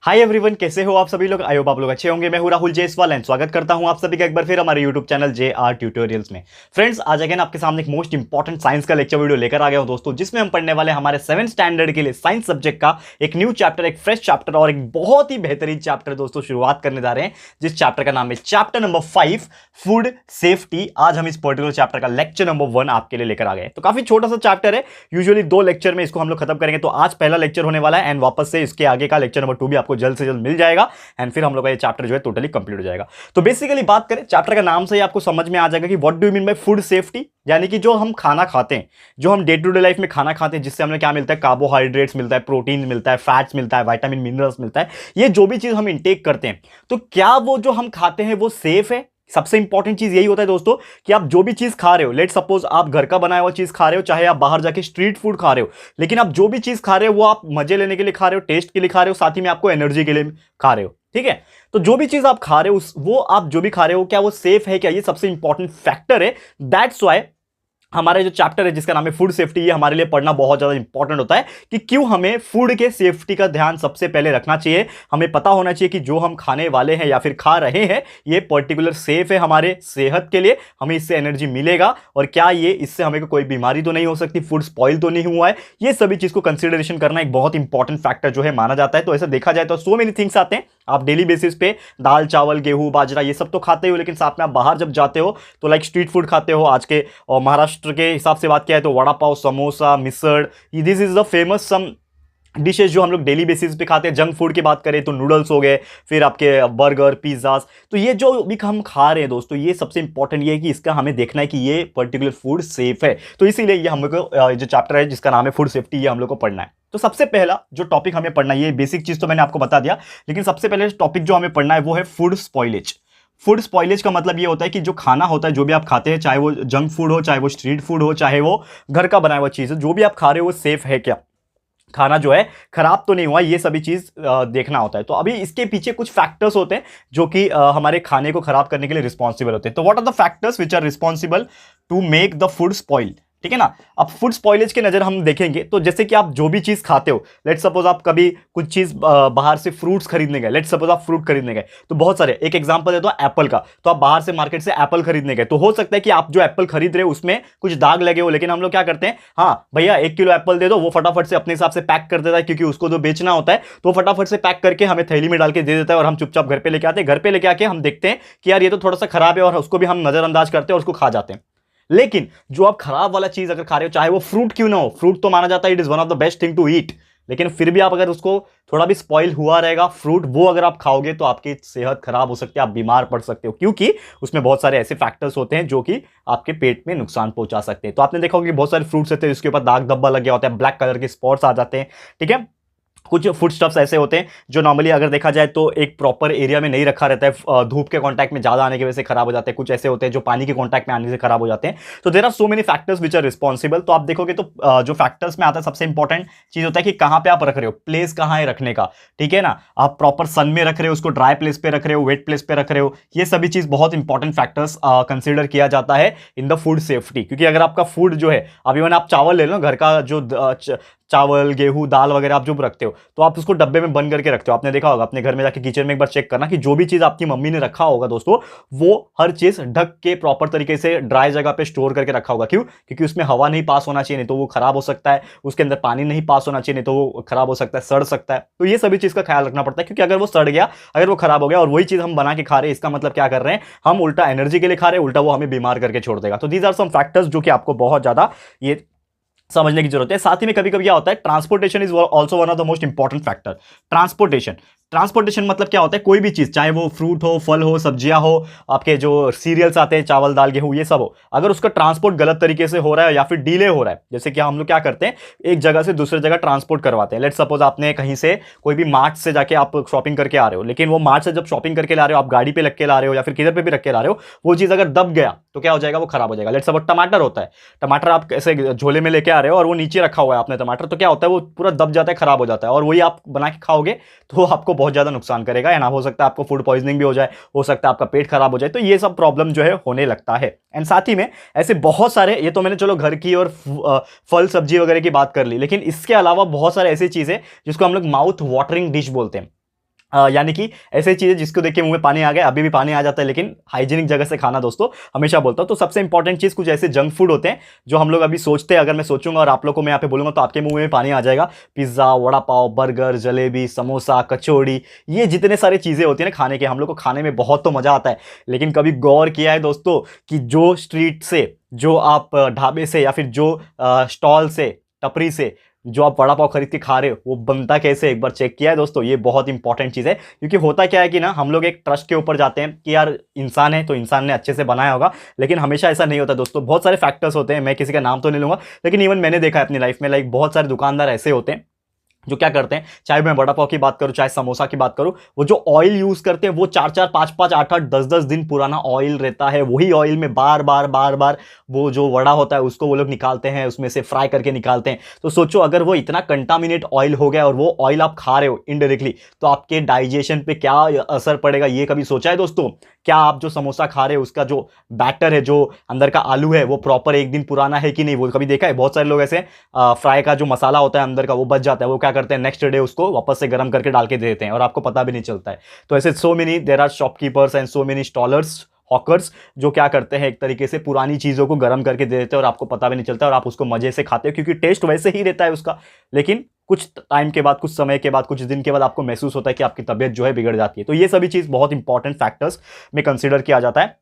Hi everyone, कैसे हो आप सभी लोग। आई होप आप लोग अच्छे होंगे। मैं हूं राहुल जायसवाल एंड स्वागत करता हूं आप सभी का एक बार फिर हमारे यूट्यूब चैनल JR ट्यूटोरियल्स में। फ्रेंड्स, आज अगेन आपके सामने एक मोस्ट इंपॉर्टेंट साइंस का लेक्चर वीडियो लेकर आ गया हूं दोस्तों, जिसमें हम पढ़ने वाले हमारे 7th स्टैंडर्ड के लिए साइंस सब्जेक्ट का एक न्यू चैप्टर, एक फ्रेश चैप्टर और एक बहुत ही बेहतरीन चैप्टर दोस्तों शुरुआत करने जा रहे हैं, जिस चैप्टर का नाम है चैप्टर नंबर 5 फूड सेफ्टी। आज हम इस पर्टिकुलर चैप्टर का लेक्चर नंबर 1 आपके लिए लेकर आ गए। तो काफी छोटा सा चैप्टर है, यूजुअली 2 लेक्चर में इसको हम लोग खत्म करेंगे। तो आज पहला लेक्चर होने वाला है एंड वापस से इसके आगे का लेक्चर नंबर 2 भी आपको जल्द से जल्द मिल जाएगा एंड फिर हम लोग का ये चैप्टर जो है टोटली कंप्लीट हो जाएगा। तो बेसिकली बात करें, चैप्टर का नाम से ही आपको समझ में आ जाएगा कि what do you mean by food safety, यानी कि जो हम खाना खाते हैं, जो हम डे टू डे लाइफ में खाना खाते हैं, जिससे हमें क्या मिलता है, कार्बोहाइड्रेट्स मिलता है, प्रोटीन मिलता है, फैट्स मिलता है, विटामिन मिनरल्स मिलता है, ये जो भी चीज हम इंटेक करते हैं, तो क्या वो जो हम खाते हैं वो सेफ है। सबसे इंपॉर्टेंट चीज यही होता है दोस्तों कि आप जो भी चीज खा रहे हो, लेट सपोज आप घर का बनाया हुआ चीज खा रहे हो, चाहे आप बाहर जाके स्ट्रीट फूड खा रहे हो, लेकिन आप जो भी चीज खा रहे हो वो आप मजे लेने के लिए खा रहे हो, टेस्ट के लिए खा रहे हो, साथ ही में आपको एनर्जी के लिए खा रहे हो। ठीक है, तो जो भी चीज आप खा रहे हो वो आप जो भी खा रहे हो क्या वो सेफ है क्या, ये सबसे इंपॉर्टेंट फैक्टर है। दैट्स वाई हमारा जो चैप्टर है जिसका नाम है फूड सेफ्टी, ये हमारे लिए पढ़ना बहुत ज्यादा इंपॉर्टेंट होता है कि क्यों हमें फूड के सेफ्टी का ध्यान सबसे पहले रखना चाहिए। हमें पता होना चाहिए कि जो हम खाने वाले हैं या फिर खा रहे हैं ये पर्टिकुलर सेफ है हमारे सेहत के लिए, हमें इससे एनर्जी मिलेगा और क्या ये इससे हमें कोई बीमारी तो नहीं हो सकती, फूड स्पॉइल तो नहीं हुआ है। ये सभी चीज को कंसिडरेशन करना एक बहुत इंपॉर्टेंट फैक्टर जो है माना जाता है। तो ऐसा देखा जाए तो सो मेनी थिंग्स आते हैं, आप डेली बेसिस पे दाल चावल गेहूं बाजरा ये सब तो खाते हो, लेकिन साथ में आप बाहर जब जाते हो तो लाइक स्ट्रीट फूड खाते हो। आज के और महाराष्ट्र के हिसाब से बात किया है तो vada pav, samosa, misal, this is the famous some dishes जो हम लोग डेली बेसिस पे खाते हैं। जंक फूड की बात करें तो नूडल्स हो गए, फिर आपके बर्गर, पिज्जाज, तो ये जो भी हम खा रहे हैं दोस्तों, ये सबसे इंपॉर्टेंट ये है कि इसका हमें देखना है कि ये पर्टिकुलर फूड सेफ है। तो इसीलिए ये हम लोग को जो चैप्टर है जिसका नाम है फूड सेफ्टी, ये हम लोग को पढ़ना है। तो सबसे पहला जो टॉपिक हमें पढ़ना है, ये बेसिक चीज तो मैंने आपको बता दिया, लेकिन सबसे पहले टॉपिक जो हमें पढ़ना है वो है फूड स्पॉइलेज। फूड स्पॉइलेज का मतलब ये होता है कि जो खाना होता है, जो भी आप खाते हैं, चाहे वो जंक फूड हो, चाहे वो स्ट्रीट फूड हो, चाहे वो घर का बनाया हुआ चीज हो, जो भी आप खा रहे हो वो सेफ है क्या, खाना जो है खराब तो नहीं हुआ, ये सभी चीज देखना होता है। तो अभी इसके पीछे कुछ फैक्टर्स होते हैं जो कि हमारे खाने को खराब करने के लिए रिस्पॉन्सिबल होते हैं। तो what are the factors which are responsible to make the food spoil, ठीक है ना। अब फूड स्पॉइलेज के नजर हम देखेंगे तो जैसे कि आप जो भी चीज खाते हो, लेट सपोज आप कभी कुछ चीज बाहर से फ्रूट्स खरीदने गए, लेट सपोज आप फ्रूट खरीदने गए, तो बहुत सारे, एक एग्जांपल दे दो एप्पल का, तो आप बाहर से मार्केट से एप्पल खरीदने गए, तो हो सकता है कि आप जो एप्पल खरीद रहे हो उसमें कुछ दाग लगे हो, लेकिन हम लोग क्या करते हैं, हाँ भैया 1 किलो एप्पल दे दो, वो फटाफट से अपने हिसाब से पैक कर देता है, क्योंकि उसको तो बेचना होता है, तो फटाफट से पैक करके हमें थैली में डाल के दे देता है और हम चुपचाप घर पे लेके आते हैं। घर पे लेके आके हम देखते हैं कि यार ये तो थोड़ा सा खराब है और उसको भी हम नजरअंदाज करते हैं और उसको खा जाते हैं। लेकिन जो आप खराब वाला चीज अगर खा रहे हो, चाहे वो फ्रूट क्यों ना हो, फ्रूट तो माना जाता है it is one of the best thing to eat, लेकिन फिर भी आप अगर उसको थोड़ा भी स्पॉइल हुआ रहेगा फ्रूट, वो अगर आप खाओगे तो आपकी सेहत खराब हो सकती है, आप बीमार पड़ सकते हो, क्योंकि उसमें बहुत सारे ऐसे फैक्टर्स होते हैं जो कि आपके पेट में नुकसान पहुंचा सकते हैं। तो आपने देखा होगा कि बहुत सारे फ्रूट्स होते हैं जिसके ऊपर दाग धब्बा लग गया होता है, ब्लैक कलर के स्पॉट्स आ जाते हैं, ठीक है। कुछ फूड स्टफ्स ऐसे होते हैं जो नॉर्मली अगर देखा जाए तो एक प्रॉपर एरिया में नहीं रखा रहता है, धूप के कांटेक्ट में ज्यादा आने की वजह से खराब हो जाते हैं। कुछ ऐसे होते हैं जो पानी के कांटेक्ट में आने से खराब हो जाते हैं। तो there are so many factors which are responsible. तो आप देखोगे तो जो फैक्टर्स में आता है, सबसे इंपॉर्टेंट चीज होता है कि कहां पे आप रख रहे हो, प्लेस कहां है रखने का, ठीक है ना। आप प्रॉपर सन में रख रहे हो, उसको ड्राई प्लेस पे रख रहे हो, वेट प्लेस पे रख रहे हो, ये सभी चीज बहुत इंपॉर्टेंट फैक्टर्स कंसिडर किया जाता है इन द फूड सेफ्टी। क्योंकि अगर आपका फूड जो है, अब इवन आप चावल ले लो, घर का जो चावल गेहूं दाल वगैरह आप जो रखते हो, तो आप उसको डब्बे में बंद करके रखते हो। आपने देखा होगा अपने घर में जाके किचन में एक बार चेक करना कि जो भी चीज आपकी मम्मी ने रखा होगा दोस्तों, वो हर चीज ढक के प्रॉपर तरीके से ड्राई जगह पे स्टोर करके रखा होगा। क्यों? क्योंकि उसमें हवा नहीं पास होना चाहिए, नहीं तो वो खराब हो सकता है, उसके अंदर पानी नहीं पास होना चाहिए, नहीं तो वो खराब हो सकता है, सड़ सकता है। तो ये सभी चीज का ख्याल रखना पड़ता है, क्योंकि अगर वो सड़ गया, अगर वो खराब हो गया और वही चीज हम बना के खा रहे हैं, इसका मतलब क्या कर रहे हैं, हम उल्टा एनर्जी के लिए खा रहे हैं, उल्टा वो हमें बीमार करके छोड़ देगा। तो दीज आर सम फैक्टर्स जो कि आपको बहुत ज्यादा ये समझने की जरूरत है। साथ ही में कभी कभी क्या होता है, transportation is also one of the most important factor. Transportation transportation मतलब क्या होता है, कोई भी चीज, चाहे वो फ्रूट हो, फल हो, सब्जियां हो, आपके जो सीरियल्स आते हैं, चावल दाल गेहूं ये सब हो, अगर उसका ट्रांसपोर्ट गलत तरीके से हो रहा है या फिर डिले हो रहा है, जैसे कि हम लोग क्या करते हैं, एक जगह से दूसरे जगह ट्रांसपोर्ट करवाते हैं। लेट सपोज आपने कहीं से कोई भी मार्ट से जाके आप शॉपिंग करके आ रहे हो, लेकिन वो मार्ट से जब शॉपिंग करके ला रहे हो, आप गाड़ी पे लग के ला रहे हो या फिर किधर पे भी रख के ला रहे हो, वो चीज अगर दब गया तो क्या हो जाएगा, वो खराब हो जाएगा। लेट सपोज टमाटर होता है, टमाटर आप ऐसे झोले में लेके आ रहे हो और वो नीचे रखा हुआ है आपने टमाटर, तो क्या होता है, वो पूरा दब जाता है, खराब हो जाता है, और वही आप बना के खाओगे तो आपको बहुत ज्यादा नुकसान करेगा, एंड हो सकता है आपको फूड पॉइजनिंग भी हो जाए, हो सकता है आपका पेट खराब हो जाए। तो ये सब प्रॉब्लम जो है होने लगता है। एंड साथ ही में ऐसे बहुत सारे, ये तो मैंने चलो घर की और फल सब्जी वगैरह की बात कर ली, लेकिन इसके अलावा बहुत सारे ऐसी चीजें जिसको हम लोग माउथ वाटरिंग डिश बोलते हैं। यानी कि ऐसी चीजें जिसको देख के मुंह में पानी आ गया, अभी भी पानी आ जाता है, लेकिन हाइजीनिक जगह से खाना दोस्तों, हमेशा बोलता हूं। तो सबसे इंपॉर्टेंट चीज कुछ ऐसे जंक फूड होते हैं जो हम लोग अभी सोचते हैं, अगर मैं सोचूंगा और आप लोग को मैं यहाँ पे बोलूंगा तो आपके मुंह में पानी आ जाएगा। पिज्जा, वड़ा पाव, बर्गर, जलेबी, समोसा, कचौड़ी, ये जितने सारे चीजें होती है ना खाने के, हम लोग को खाने में बहुत तो मजा आता है, लेकिन कभी गौर किया है दोस्तों कि जो स्ट्रीट से, जो आप ढाबे से या फिर जो स्टॉल से, टपरी से जो आप वड़ा पाव खरीद के खा रहे हो, वो बनता कैसे, एक बार चेक किया है दोस्तों? ये बहुत इंपॉर्टेंट चीज है, क्योंकि होता क्या है कि ना हम लोग एक ट्रस्ट के ऊपर जाते हैं कि यार इंसान है तो इंसान ने अच्छे से बनाया होगा, लेकिन हमेशा ऐसा नहीं होता दोस्तों। बहुत सारे फैक्टर्स होते हैं, मैं किसी का नाम तो नहीं लूंगा, लेकिन इवन मैंने देखा है अपनी लाइफ में, लाइक बहुत सारे दुकानदार ऐसे होते हैं जो क्या करते हैं, चाहे मैं वड़ा पाव की बात करूं, चाहे समोसा की बात करूं, वो जो ऑयल यूज करते हैं वो 4-4, 5-5, 8-8, 10-10 दिन पुराना ऑयल रहता है। वही ऑयल में बार बार बार बार वो जो वड़ा होता है उसको वो लोग निकालते हैं, उसमें से फ्राई करके निकालते हैं। तो सोचो अगर वो इतना कंटामिनेट ऑयल हो गया और वो ऑयल आप खा रहे हो इनडायरेक्टली, तो आपके डाइजेशन पे क्या असर पड़ेगा, ये कभी सोचा है दोस्तों? क्या आप जो समोसा खा रहे हो उसका जो बैटर है, जो अंदर का आलू है, वो प्रॉपर एक दिन पुराना है कि नहीं? वो कभी देखा है? बहुत सारे लोग ऐसे फ्राई का जो मसाला होता है अंदर का वो बच जाता है, वो क्या करते हैं नेक्स्ट डे उसको वापस से गर्म करके डाल के दे देते हैं और आपको पता भी नहीं चलता है। तो ऐसे so many there are shopkeepers and so many stallers, hawkers, जो क्या करते हैं एक तरीके से पुरानी चीजों को गर्म करके दे देते हैं और आपको पता भी नहीं चलता और आप उसको मजे से खाते हो, क्योंकि टेस्ट वैसे ही रहता है उसका, लेकिन कुछ टाइम के बाद, कुछ समय के बाद, कुछ दिन के बाद आपको महसूस होता है कि आपकी तबीयत जो है बिगड़ जाती है। तो ये सभी चीज बहुत इंपॉर्टेंट फैक्टर्स में कंसिडर किया जाता है।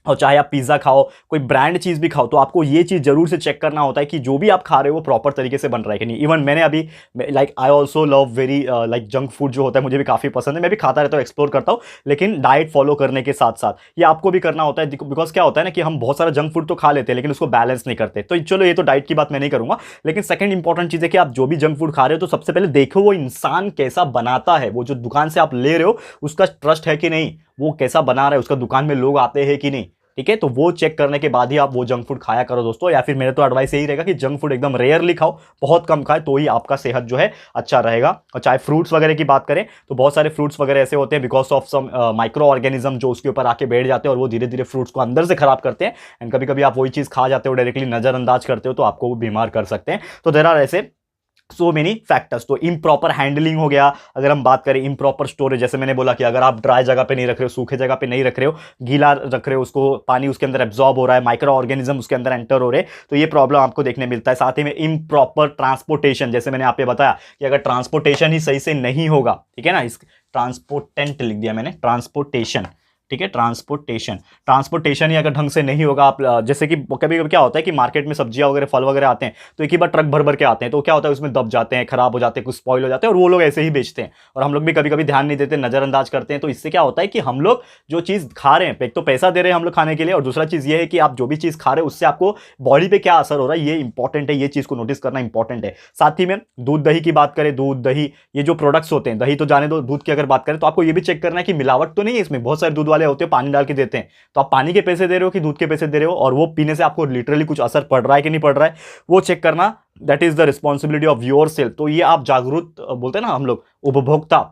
और चाहे आप पिज्जा खाओ, कोई ब्रांड चीज भी खाओ, तो आपको ये चीज जरूर से चेक करना होता है कि जो भी आप खा रहे हो वो प्रॉपर तरीके से बन रहा है कि नहीं। इवन मैंने अभी like I also love very like junk food जो होता है, मुझे भी काफी पसंद है, मैं भी खाता रहता हूँ, एक्सप्लोर करता हूँ, लेकिन डाइट फॉलो करने के साथ साथ ये आपको भी करना होता है। बिकॉज क्या होता है ना कि हम बहुत सारा जंक फूड तो खा लेते हैं लेकिन उसको बैलेंस नहीं करते। तो चलो ये तो डाइट की बात मैं नहीं करूंगा, लेकिन सेकंड इंपॉर्टेंट चीज है कि आप जो भी जंक फूड खा रहे हो तो सबसे पहले देखो वो इंसान कैसा बनाता है, वो जो दुकान से आप ले रहे हो उसका ट्रस्ट है कि नहीं, वो कैसा बना रहा है, उसका दुकान में लोग आते हैं कि नहीं, ठीक है? तो वो चेक करने के बाद ही आप वो जंक फूड खाया करो दोस्तों। या फिर मेरा तो एडवाइस यही रहेगा कि जंक फूड एकदम रेयरली खाओ, बहुत कम खाए, तो ही आपका सेहत जो है अच्छा रहेगा। और चाहे फ्रूट्स वगैरह की बात करें तो बहुत सारे फ्रूट्स वगैरह ऐसे होते हैं because of some micro organism जो उसके ऊपर आके बैठ जाते हैं और वो धीरे धीरे फ्रूट्स को अंदर से खराब करते हैं। एंड कभी कभी आप वही चीज खा जाते हो, डायरेक्टली नजरअंदाज करते हो, तो आपको वो बीमार कर सकते हैं। तो देयर आर ऐसे सो मेनी फैक्टर्स। तो इम्प्रॉपर हैंडलिंग हो गया, अगर हम बात करें इम्प्रॉपर स्टोरेज, जैसे मैंने बोला कि अगर आप ड्राई जगह पे नहीं रख रहे हो, सूखे जगह पे नहीं रख रहे हो, गीला रख रहे हो उसको, पानी उसके अंदर एब्जॉर्ब हो रहा है, माइक्रो ऑर्गेनिज्म उसके अंदर एंटर हो रहे हैं, तो ये प्रॉब्लम आपको देखने मिलता है। साथ ही में इम्प्रॉपर ट्रांसपोर्टेशन, जैसे मैंने आपको बताया कि अगर ट्रांसपोर्टेशन ही सही से नहीं होगा, ठीक है ना, इस ट्रांसपोर्टेंट लिख दिया मैंने, ट्रांसपोर्टेशन, ठीक है, ट्रांसपोर्टेशन, ट्रांसपोर्टेशन ही अगर ढंग से नहीं होगा, आप जैसे कि कभी कभी क्या होता है कि मार्केट में सब्जियां वगैरह, फल वगैरह आते हैं तो एक ही बार ट्रक भर भर के आते हैं, तो क्या होता है उसमें दब जाते हैं, खराब हो जाते हैं, कुछ स्पॉइल हो जाते हैं और वो लोग ऐसे ही बेचते हैं और हम लोग भी कभी कभी ध्यान नहीं देते, नजरअंदाज करते हैं। तो इससे क्या होता है कि हम लोग जो चीज खा रहे हैं, एक तो पैसा दे रहे हैं हम लोग खाने के लिए, और दूसरा चीज ये है कि आप जो भी चीज खा रहे हो उससे आपको बॉडी पे क्या असर हो रहा है, ये इंपॉर्टेंट है, ये चीज को नोटिस करना इंपॉर्टेंट है। साथ ही में दूध दही की बात करें, दूध दही ये जो प्रोडक्ट्स होते हैं, दही तो जाने दो, दूध की अगर बात करें तो आपको ये भी चेक करना है कि मिलावट तो नहीं है इसमें। बहुत सारे दूध वाले होते हैं पानी डाल के देते हैं, तो आप पानी के पैसे दे रहे हो कि दूध के पैसे दे रहे हो, और वो पीने से आपको लिटरली कुछ असर पड़ रहा है कि नहीं पड़ रहा है, वो चेक करना, that is the responsibility of your self. तो ये आप जागरूक बोलते हैं ना हम लोग, उपभोक्ता,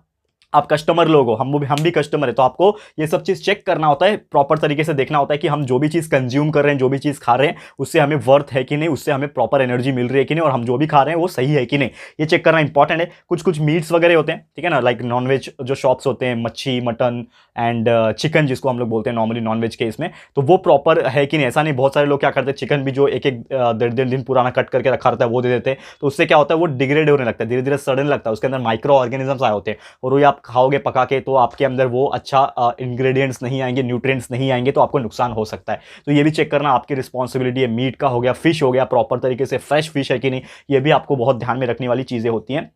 आप कस्टमर लोग हो, हम भी कस्टमर है, तो आपको ये सब चीज चेक करना होता है, प्रॉपर तरीके से देखना होता है कि हम जो भी चीज कंज्यूम कर रहे हैं, जो भी चीज खा रहे हैं, उससे हमें वर्थ है कि नहीं, उससे हमें प्रॉपर एनर्जी मिल रही है कि नहीं, और हम जो भी खा रहे हैं वो सही है कि नहीं, ये चेक करना इंपॉर्टेंट है। कुछ कुछ मीट्स वगैरह होते हैं, ठीक है ना, लाइक नॉनवेज जो शॉप्स होते हैं, मच्छी, मटन एंड चिकन जिसको हम लोग बोलते हैं नॉर्मली नॉनवेज केस में, तो वो प्रॉपर है कि नहीं। ऐसा नहीं, बहुत सारे लोग क्या करते हैं, चिकन भी जो एक एक 1.5 दिन पुराना कट करके रखा रहता है वो दे देते हैं, तो उससे क्या होता है वो डिग्रेड होने लगता है, धीरे धीरे सड़ने लगता है, उसके अंदर माइक्रो ऑर्गेनिजम्स आए होते हैं, और वो आप खाओगे पका के तो आपके अंदर वो अच्छा इंग्रेडिएंट्स नहीं आएंगे, न्यूट्रिएंट्स नहीं आएंगे, तो आपको नुकसान हो सकता है। तो ये भी चेक करना आपकी रिस्पॉन्सिबिलिटी है। मीट का हो गया, फिश हो गया, प्रॉपर तरीके से फ्रेश फिश है कि नहीं, ये भी आपको बहुत ध्यान में रखने वाली चीजें होती हैं।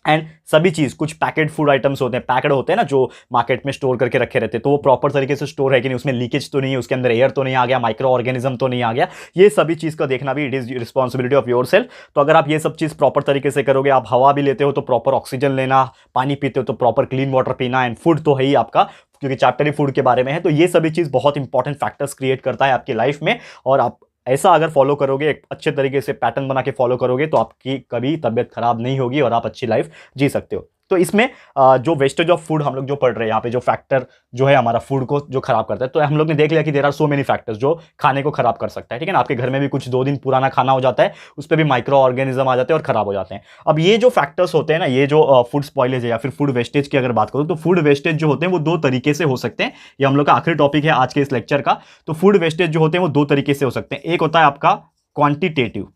एंड सभी चीज, कुछ पैकेट फूड आइटम्स होते हैं, पैकेड होते हैं ना जो मार्केट में स्टोर करके रखे रहते हैं, तो वो प्रॉपर तरीके से स्टोर है कि नहीं, उसमें लीकेज तो नहीं है, उसके अंदर एयर तो नहीं आ गया, माइक्रो ऑर्गेनिज्म तो नहीं आ गया, ये सभी चीज का देखना भी it is responsibility of your self. तो अगर आप ये सब चीज प्रॉपर तरीके से करोगे, आप हवा भी लेते हो तो प्रॉपर ऑक्सीजन लेना, पानी पीते हो तो प्रॉपर क्लीन वाटर पीना, एंड फूड तो है ही आपका, क्योंकि चैप्टर ही फूड के बारे में है, तो ये सभी चीज बहुत इंपॉर्टेंट फैक्टर्स क्रिएट करता है आपकी लाइफ में। और आप ऐसा अगर फॉलो करोगे, एक अच्छे तरीके से पैटर्न बना के फॉलो करोगे, तो आपकी कभी तबियत खराब नहीं होगी और आप अच्छी लाइफ जी सकते हो। तो इसमें जो वेस्टेज ऑफ फूड हम लोग जो पढ़ रहे हैं यहाँ पे, जो फैक्टर जो है हमारा फूड को जो खराब करता है, तो हम लोग ने देख लिया कि there are so many factors जो खाने को खराब कर सकता है, ठीक है ना। आपके घर में भी कुछ 2 दिन पुराना खाना हो जाता है, उस पर भी माइक्रो ऑर्गेनिज्म आ जाते हैं और खराब हो जाते हैं। अब ये जो फैक्टर्स होते हैं ना, ये जो फूड स्पॉइलेज है या फिर फूड वेस्टेज की अगर बात करूं, तो फूड वेस्टेज जो होते हैं वो 2 तरीके से हो सकते हैं। ये हम लोग का आखिरी टॉपिक है आज के इस लेक्चर का। तो फूड वेस्टेज जो होते हैं वो 2 तरीके से हो सकते हैं। एक होता है आपका क्वांटिटेटिव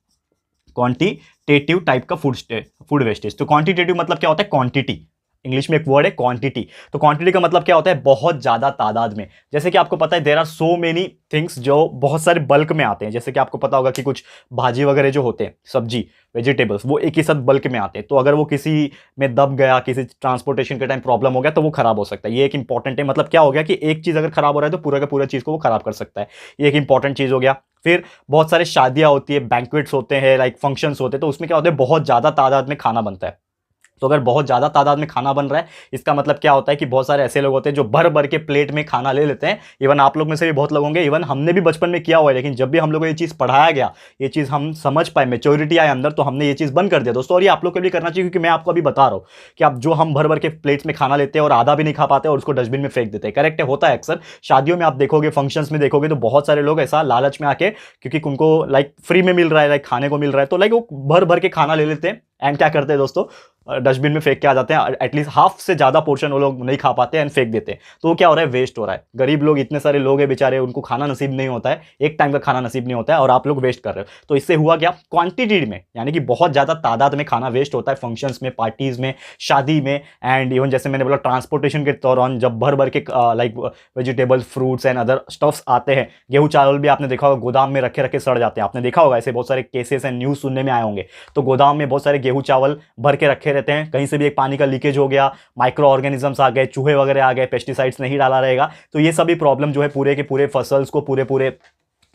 टाइप का फूड वेस्टेज। तो क्वांटिटेटिव मतलब क्या होता है? क्वांटिटी, इंग्लिश में एक वर्ड है क्वांटिटी। तो क्वांटिटी का मतलब क्या होता है? बहुत ज्यादा तादाद में। जैसे कि आपको पता है there are so many things जो बहुत सारे बल्क में आते हैं। जैसे कि आपको पता होगा कि कुछ भाजी वगैरह जो होते हैं, सब्जी वेजिटेबल्स, वो एक ही साथ बल्क में आते हैं। तो अगर वो किसी में दब गया, किसी ट्रांसपोर्टेशन के टाइम प्रॉब्लम हो गया, तो वो खराब हो सकता है। ये एक इंपॉर्टेंट है। मतलब क्या हो गया कि एक चीज अगर खराब हो रहा है तो पूरा का पूरा चीज को वो खराब कर सकता है। ये एक इंपॉर्टेंट चीज हो गया। फिर बहुत सारे शादियां होती है, बैंक्वेट्स होते हैं, लाइक फंक्शंस होते हैं, तो उसमें क्या होता है? बहुत ज्यादा तादाद में खाना बनता है। तो अगर बहुत ज़्यादा तादाद में खाना बन रहा है, इसका मतलब क्या होता है कि बहुत सारे ऐसे लोग होते हैं जो भर भर के प्लेट में खाना ले लेते हैं। इवन आप लोग में से भी बहुत लोग होंगे, इवन हमने भी बचपन में किया हुआ है, लेकिन जब भी हम लोग को ये चीज़ पढ़ाया गया, ये चीज़ हम समझ पाए, मेच्योरिटी आए अंदर, तो हमने ये चीज़ बंद कर दिया दोस्तों। और ये आप लोग को भी करना चाहिए, क्योंकि मैं आपको अभी बता रहा हूँ कि आप जो हम भर भर के प्लेट्स में खाना लेते हैं और आधा भी नहीं खा पाते और उसको डस्टबिन में फेंक देते हैं। करेक्ट है, होता है अक्सर। शादियों में आप देखोगे, फंक्शंस में देखोगे, तो बहुत सारे लोग ऐसा लालच में आके, क्योंकि उनको लाइक फ्री में मिल रहा है, लाइक खाने को मिल रहा है, तो लाइक वो भर भर के खाना ले लेते हैं एंड क्या करते हैं दोस्तों? डस्टबिन में फेंक के आ जाते हैं। एटलीस्ट हाफ से ज्यादा पोर्शन वो लोग नहीं खा पाते एंड फेंक देते हैं। तो वो क्या हो रहा है? वेस्ट हो रहा है। गरीब लोग, इतने सारे लोग हैं बेचारे, उनको खाना नसीब नहीं होता है, एक टाइम का खाना नसीब नहीं होता है, और आप लोग वेस्ट कर रहे हो। तो इससे हुआ क्या? क्वांटिटी में, यानी कि बहुत ज्यादा तादाद में खाना वेस्ट होता है फंक्शंस में, पार्टीज में, शादी में, एंड इवन जैसे मैंने बोला ट्रांसपोर्टेशन के दौरान, जब भर भर के like vegetables, fruits and other stuffs आते हैं। गेहूं चावल भी आपने देखा होगा गोदाम में रखे रखे सड़ जाते हैं। आपने देखा होगा, ऐसे बहुत सारे केसेस एंड न्यूज सुनने में आए होंगे। तो गोदाम में बहुत सारे गेहूं चावल भर के रखे रहते हैं, कहीं से भी एक पानी का लीकेज हो गया, माइक्रो ऑर्गेनिजम्स आ गए, चूहे वगैरह आ गए, पेस्टिसाइड्स नहीं डाला रहेगा, तो ये सभी प्रॉब्लम जो है पूरे के पूरे फसल्स को, पूरे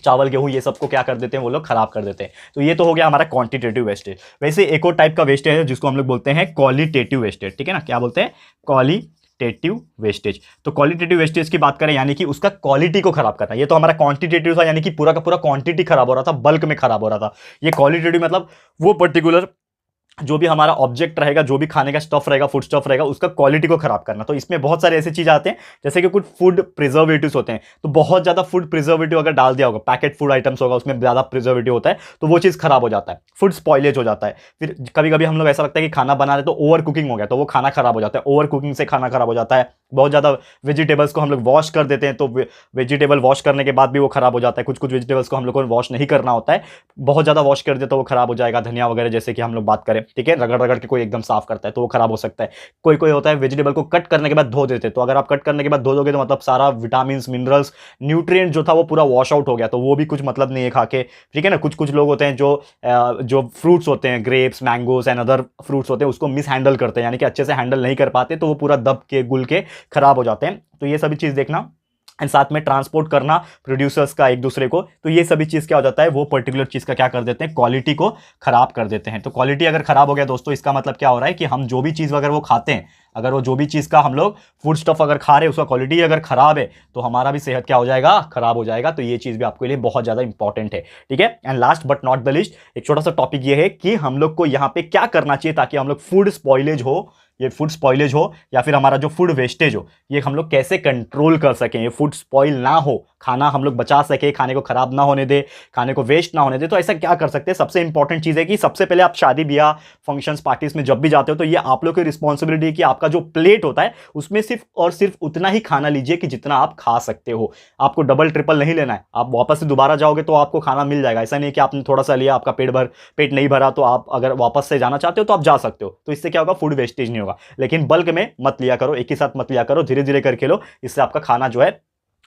चावल गेहूं ये सबको क्या कर देते हैं? वो लोग खराब कर देते हैं। तो ये तो हो गया हमारा क्वांटिटेटिव वेस्टेज। वैसे एक और टाइप का वेस्टेज है जिसको हम लोग बोलते हैं क्वालिटेटिव वेस्टेज, ठीक है ना। क्या बोलते हैं? Qualitative wastage. तो क्वालिटेटिव वेस्टेज की बात करें, यानी कि उसका क्वालिटी को खराब करना। ये तो हमारा क्वांटिटेटिव था, यानी कि पूरा का पूरा क्वांटिटी खराब हो रहा था, बल्क में खराब हो रहा था। ये क्वालिटेटिव मतलब वो पर्टिकुलर जो भी हमारा ऑब्जेक्ट रहेगा, जो भी खाने का स्टफ रहेगा, फूड स्टफ रहेगा, उसका क्वालिटी को खराब करना। तो इसमें बहुत सारे ऐसे चीज आते हैं, जैसे कि कुछ फूड प्रिजर्वेटिव्स होते हैं। तो बहुत ज्यादा फूड प्रिजर्वेटिव अगर डाल दिया होगा, पैकेट फूड आइटम्स होगा, उसमें ज्यादा प्रिजर्वेटिव होता है, तो वो चीज खराब हो जाता है, फूड स्पॉइलेज हो जाता है। फिर कभी कभी हम लोग ऐसा लगता है कि खाना बना रहे तो ओवर कुकिंग हो गया, तो वो खाना खराब हो जाता है। ओवर कुकिंग से खाना खराब हो जाता है। बहुत ज्यादा वेजिटेबल्स को हम लोग वॉश कर देते हैं, तो वेजिटेबल वॉश करने के बाद भी वो खराब हो जाता है। कुछ कुछ वेजिटेबल्स को हम लोग को वॉश नहीं करना होता है, बहुत ज्यादा वॉश कर दे तो वो खराब हो जाएगा। धनिया वगैरह जैसे कि हम लोग बात करें, ठीक है, रगड़ रगड़ के कोई एकदम साफ करता है तो वो खराब हो सकता है। कोई कोई होता है वेजिटेबल को कट करने के बाद धो देते, तो अगर आप कट करने के बाद धो दोगे तो मतलब सारा विटामिन, मिनरल्स, न्यूट्रिएंट जो था वो पूरा वॉश आउट हो गया, तो वो भी कुछ मतलब नहीं है खा के, ठीक है ना। कुछ कुछ लोग होते हैं जो फ्रूट्स होते हैं, grapes, mangoes and other fruits होते हैं, उसको मिस हैंडल करते हैं, यानी कि अच्छे से हैंडल नहीं कर पाते, तो वो पूरा दब के, गुल के खराब हो जाते हैं। तो ये सभी चीज देखना, एंड साथ में ट्रांसपोर्ट करना प्रोड्यूसर्स का एक दूसरे को, तो ये सभी चीज क्या हो जाता है? वो पर्टिकुलर चीज का क्या कर देते हैं? क्वालिटी को खराब कर देते हैं। तो क्वालिटी अगर खराब हो गया दोस्तों, इसका मतलब क्या हो रहा है कि हम जो भी चीज अगर वो खाते हैं, अगर वो जो भी चीज का हम लोग फूड स्टफ अगर खा रहे हैं, उसका क्वालिटी अगर खराब है, तो हमारा भी सेहत क्या हो जाएगा? खराब हो जाएगा। तो ये चीज भी आपके लिए बहुत ज्यादा इंपॉर्टेंट है, ठीक है। And last but not the list, एक छोटा सा टॉपिक ये है कि हम लोग को यहाँ पे क्या करना चाहिए ताकि हम लोग फूड स्पॉइलेज हो, ये फूड स्पॉइलेज हो या फिर हमारा जो फूड वेस्टेज हो, ये हम लोग कैसे कंट्रोल कर सकें, ये फूड स्पॉइल ना हो, खाना हम लोग बचा सके, खाने को खराब ना होने दे, खाने को वेस्ट ना होने दे। तो ऐसा क्या कर सकते हैं? सबसे इंपॉर्टेंट चीज है कि सबसे पहले आप शादी ब्याह, फंक्शंस, पार्टीज में जब भी जाते हो, तो ये आप लोग की रिस्पॉन्सिबिलिटी है कि आपका जो प्लेट होता है उसमें सिर्फ और सिर्फ उतना ही खाना लीजिए कि जितना आप खा सकते हो। आपको डबल ट्रिपल नहीं लेना है। आप वापस से दोबारा जाओगे तो आपको खाना मिल जाएगा। ऐसा नहीं कि आपने थोड़ा सा लिया, आपका पेट नहीं भरा, तो आप अगर वापस से जाना चाहते हो तो आप जा सकते हो। तो इससे क्या होगा? फूड वेस्टेज नहीं होगा। लेकिन बल्क में मत लिया करो, एक ही साथ मत लिया करो, धीरे धीरे करके लो, इससे आपका खाना जो है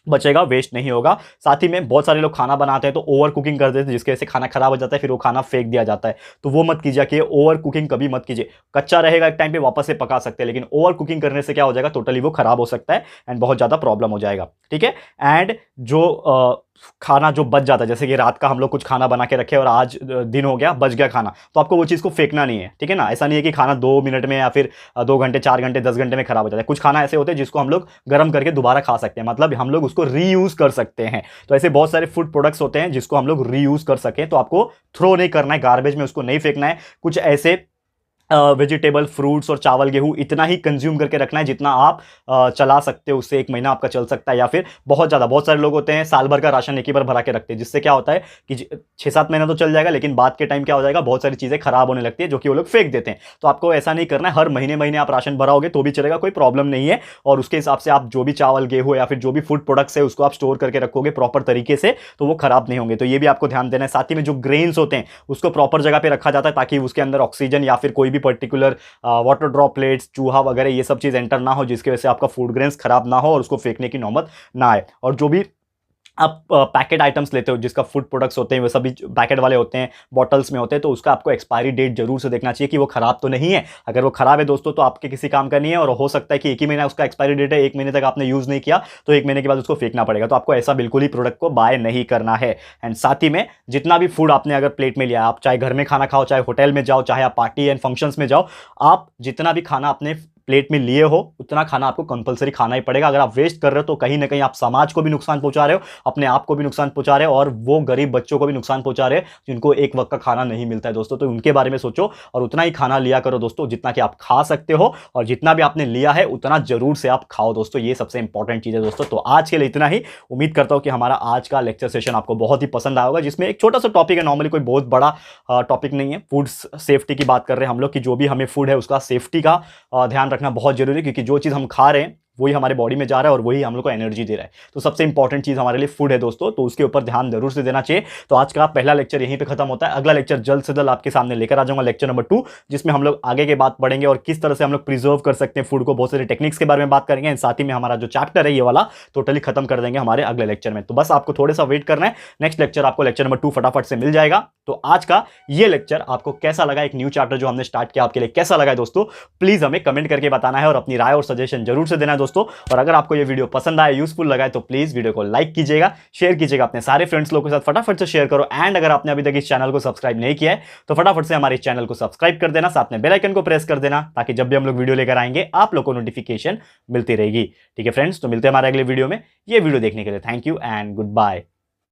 बचेगा, वेस्ट नहीं होगा। साथ ही में बहुत सारे लोग खाना बनाते हैं तो ओवर कुकिंग कर देते हैं, जिसकी वजह से खाना खराब हो जाता है, फिर वो खाना फेंक दिया जाता है। तो वो मत कीजिए कि ओवर कुकिंग कभी मत कीजिए। कच्चा रहेगा एक टाइम पे, वापस से पका सकते हैं, लेकिन ओवर कुकिंग करने से क्या हो जाएगा? टोटली वो खराब हो सकता है एंड बहुत ज्यादा प्रॉब्लम हो जाएगा, ठीक है। एंड जो खाना जो बच जाता है, जैसे कि रात का हम लोग कुछ खाना बना के रखे और आज दिन हो गया, बच गया खाना, तो आपको वो चीज़ को फेंकना नहीं है, ठीक है ना। ऐसा नहीं है कि खाना 2 मिनट में या फिर 2 घंटे, 4 घंटे, 10 घंटे में खराब हो जाता है। कुछ खाना ऐसे होते हैं जिसको हम लोग गर्म करके दोबारा खा सकते हैं, मतलब हम लोग उसको रीयूज कर सकते हैं। तो ऐसे बहुत सारे फूड प्रोडक्ट्स होते हैं जिसको हम लोग रीयूज कर सकें, तो आपको थ्रो नहीं करना है, गार्बेज में उसको नहीं फेंकना है। कुछ ऐसे वेजिटेबल, फ्रूट्स और चावल, गेहूं इतना ही कंज्यूम करके रखना है जितना आप चला सकते हो। उससे एक महीना आपका चल सकता है, या फिर बहुत ज़्यादा, बहुत सारे लोग होते हैं साल भर का राशन एक ही बार भरा के रखते हैं, जिससे क्या होता है कि 6-7 महीना तो चल जाएगा, लेकिन बाद के टाइम क्या हो जाएगा, बहुत सारी चीज़ें खराब होने लगती है जो कि वो लोग फेंक देते हैं। तो आपको ऐसा नहीं करना है, हर महीने महीने आप राशन भराओगे तो भी चलेगा, कोई प्रॉब्लम नहीं है। और उसके हिसाब से आप जो भी चावल, गेहूं या फिर जो भी फूड प्रोडक्ट्स है उसको आप स्टोर करके रखोगे प्रॉपर तरीके से, तो वो खराब नहीं होंगे। तो ये भी आपको ध्यान देना है। साथ ही में जो ग्रेन्स होते हैं उसको प्रॉपर जगह पे रखा जाता है, ताकि उसके अंदर ऑक्सीजन या फिर कोई भी पर्टिकुलर वाटर ड्रॉपलेट्स, चूहा वगैरह ये सब चीज़ एंटर ना हो, जिसकी वजह से आपका फूड ग्रेन्स खराब ना हो और उसको फेंकने की नौबत ना आए। और जो भी आप पैकेट आइटम्स लेते हो, जिसका फूड प्रोडक्ट्स होते हैं वो सभी पैकेट वाले होते हैं, बॉटल्स में होते हैं, तो उसका आपको एक्सपायरी डेट जरूर से देखना चाहिए कि वो खराब तो नहीं है। अगर वो खराब है दोस्तों तो आपके किसी काम का नहीं है, और हो सकता है कि एक ही महीना उसका एक्सपायरी डेट है, 1 महीने तक आपने यूज नहीं किया तो 1 महीने के बाद उसको फेंकना पड़ेगा। तो आपको ऐसा बिल्कुल ही प्रोडक्ट को बाय नहीं करना है। एंड साथ ही में जितना भी फूड आपने अगर प्लेट में लिया, आप चाहे घर में खाना खाओ, चाहे होटल में जाओ, चाहे आप पार्टी एंड फंक्शंस में जाओ, आप जितना भी खाना अपने प्लेट में लिए हो उतना खाना आपको कंपलसरी खाना ही पड़ेगा। अगर आप वेस्ट कर रहे हो तो कहीं ना कहीं आप समाज को भी नुकसान पहुंचा रहे हो, अपने आप को भी नुकसान पहुंचा रहे हो, और वो गरीब बच्चों को भी नुकसान पहुंचा रहे हैं जिनको एक वक्त का खाना नहीं मिलता है दोस्तों। तो उनके बारे में सोचो और उतना ही खाना लिया करो दोस्तों जितना कि आप खा सकते हो, और जितना भी आपने लिया है उतना जरूर से आप खाओ दोस्तों। ये सबसे इंपॉर्टेंट चीज है दोस्तों। तो आज के लिए इतना ही। उम्मीद करता हूं कि हमारा आज का लेक्चर सेशन आपको बहुत ही पसंद आया होगा, जिसमें एक छोटा सा टॉपिक है, नॉर्मली कोई बहुत बड़ा टॉपिक नहीं है। फूड सेफ्टी की बात कर रहे हैं हम लोग कि जो भी हमें फूड है उसका सेफ्टी का ध्यान रखना बहुत जरूरी है, क्योंकि जो चीज़ हम खा रहे हैं वही हमारे बॉडी में जा रहा है और वही हम लोग को एनर्जी दे रहा है। तो सबसे इंपॉर्टेंट चीज हमारे लिए फूड है दोस्तों, तो उसके ऊपर ध्यान जरूर से देना चाहिए। तो आज का पहला लेक्चर यहीं पे खत्म होता है। अगला लेक्चर जल्द से जल्द आपके सामने लेकर आ जाऊंगा, लेक्चर नंबर 2, जिसमें हम लोग आगे के बात पढ़ेंगे और किस तरह से हम लोग प्रिजर्व कर सकते हैं फूड को, बहुत सारे टेक्निक्स के बारे में बात करेंगे। साथ ही में हमारा जो चैप्टर है ये वाला टोटली खत्म कर देंगे हमारे अगले लेक्चर में। तो बस आपको थोड़ा सा वेट करना है, नेक्स्ट लेक्चर आपको लेक्चर नंबर 2 फटाफट से मिल जाएगा। तो आज का ये लेक्चर आपको कैसा लगा, एक न्यू चैप्टर जो हमने स्टार्ट किया आपके लिए कैसा लगा है दोस्तों, प्लीज हमें कमेंट करके बताना है और अपनी राय और सजेशन जरूर से देना है दोस्तों। और अगर आपको ये वीडियो पसंद आया, यूजफुल लगा है, तो प्लीज वीडियो को लाइक कीजिएगा, शेयर कीजिएगा अपने सारे फ्रेंड्स लोगों के साथ, फटाफट से शेयर करो। एंड अगर आपने अभी तक इस चैनल को सब्सक्राइब नहीं किया है तो फटाफट से हमारे चैनल को सब्सक्राइब कर देना, साथ में बेल आइकन को प्रेस कर देना, ताकि जब भी हम लोग वीडियो लेकर आएंगे आप लोग को नोटिफिकेशन मिलती रहेगी। ठीक है फ्रेंड्स, तो मिलते हैं हमारे अगले वीडियो में। ये वीडियो देखने के लिए thank you and good bye.